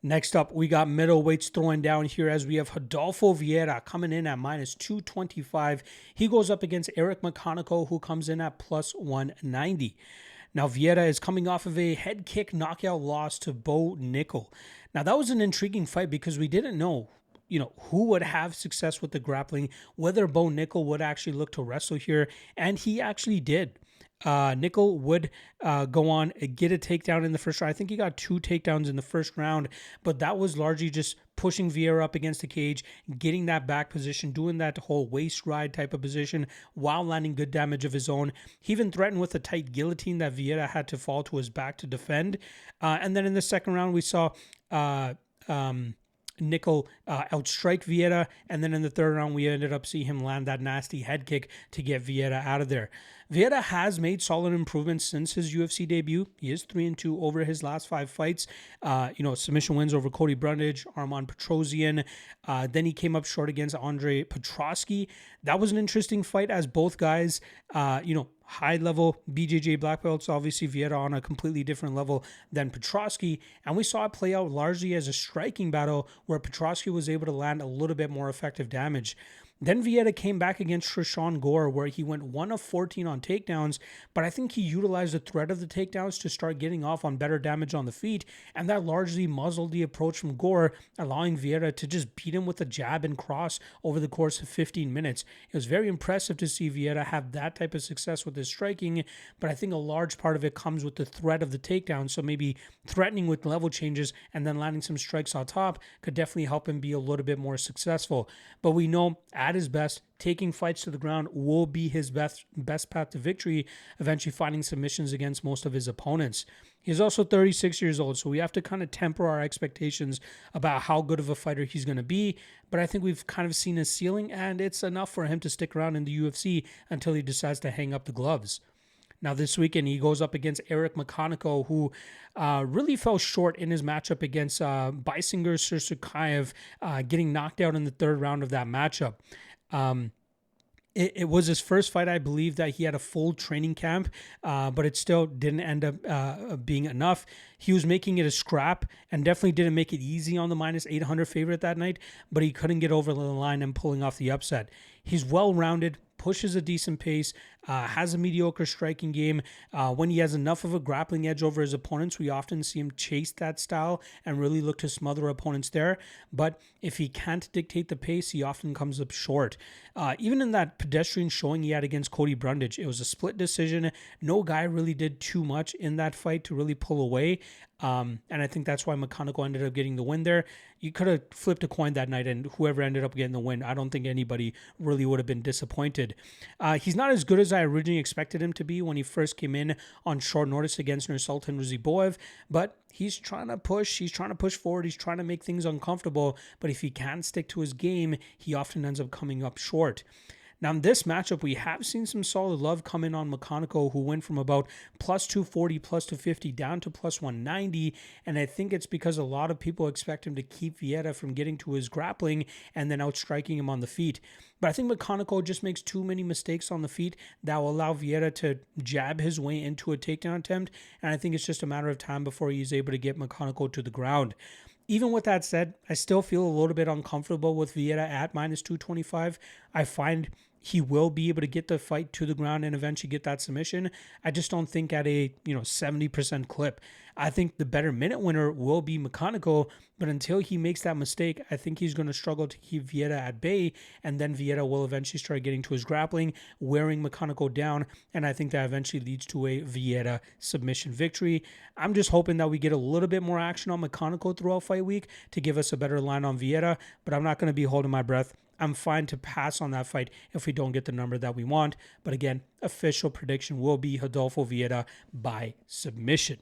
Next up, we got middleweights throwing down here as we have Rodolfo Vieira coming in at minus 225. He goes up against Eric McConico, who comes in at plus 190. Now, Vieira is coming off of a head kick knockout loss to Bo Nickel. Now, that was an intriguing fight because we didn't know, who would have success with the grappling, whether Bo Nickel would actually look to wrestle here, and he actually did. Nickel would go on get a takedown in the first round. I think he got 2 takedowns in the first round, but that was largely just pushing Vieira up against the cage, getting that back position, doing that whole waist ride type of position while landing good damage of his own. He even threatened with a tight guillotine that Vieira had to fall to his back to defend. And then in the second round, we saw Nickel outstrike Vieira, and then in the third round we ended up seeing him land that nasty head kick to get Vieira out of there. Vieira has made solid improvements since his UFC debut. He is 3-2 over his last 5 fights. Submission wins over Cody Brundage, Arman Petrosian. Then he came up short against Andre Petrosky. That was an interesting fight as both guys, high-level BJJ black belts, obviously Vieira on a completely different level than Petrosky, and we saw it play out largely as a striking battle where Petrosky was able to land a little bit more effective damage. Then Vieira came back against Trishan Gore, where he went 1 of 14 on takedowns, but I think he utilized the threat of the takedowns to start getting off on better damage on the feet, and that largely muzzled the approach from Gore, allowing Vieira to just beat him with a jab and cross over the course of 15 minutes. It was very impressive to see Vieira have that type of success with his striking, but I think a large part of it comes with the threat of the takedown, so maybe threatening with level changes and then landing some strikes on top could definitely help him be a little bit more successful. But we know at his best, taking fights to the ground will be his best path to victory, eventually finding submissions against most of his opponents. He's also 36 years old, so we have to kind of temper our expectations about how good of a fighter he's going to be, but I think we've kind of seen his ceiling, and it's enough for him to stick around in the UFC until he decides to hang up the gloves. Now, this weekend, he goes up against Eric McConico, who really fell short in his matchup against Beisinger Sursukayev, getting knocked out in the third round of that matchup. It was his first fight, I believe, that he had a full training camp, but it still didn't end up being enough. He was making it a scrap and definitely didn't make it easy on the minus 800 favorite that night, but he couldn't get over the line and pulling off the upset. He's well-rounded, pushes a decent pace, has a mediocre striking game. When he has enough of a grappling edge over his opponents, we often see him chase that style and really look to smother opponents there. But if he can't dictate the pace, he often comes up short. Even in that pedestrian showing he had against Cody Brundage, it was a split decision. No guy really did too much in that fight to really pull away. And I think that's why McConico ended up getting the win there. You could have flipped a coin that night, and whoever ended up getting the win, I don't think anybody really would have been disappointed. He's not as good as I originally expected him to be when he first came in on short notice against Nursultan Ruziboev, but he's trying to push. He's trying to push forward. He's trying to make things uncomfortable, but if he can't stick to his game, he often ends up coming up short. Now, in this matchup, we have seen some solid love come in on McConico, who went from about plus 240, plus 250 down to plus 190. And I think it's because a lot of people expect him to keep Vieira from getting to his grappling and then outstriking him on the feet. But I think McConico just makes too many mistakes on the feet that will allow Vieira to jab his way into a takedown attempt. And I think it's just a matter of time before he's able to get McConico to the ground. Even with that said, I still feel a little bit uncomfortable with Vieira at minus 225. I find he will be able to get the fight to the ground and eventually get that submission. I just don't think at a 70% clip. I think the better minute winner will be McConico, but until he makes that mistake, I think he's going to struggle to keep Vieira at bay, and then Vieira will eventually start getting to his grappling, wearing McConico down, and I think that eventually leads to a Vieira submission victory. I'm just hoping that we get a little bit more action on McConico throughout fight week to give us a better line on Vieira, but I'm not going to be holding my breath. I'm fine to pass on that fight if we don't get the number that we want. But again, official prediction will be Rodolfo Vieira by submission.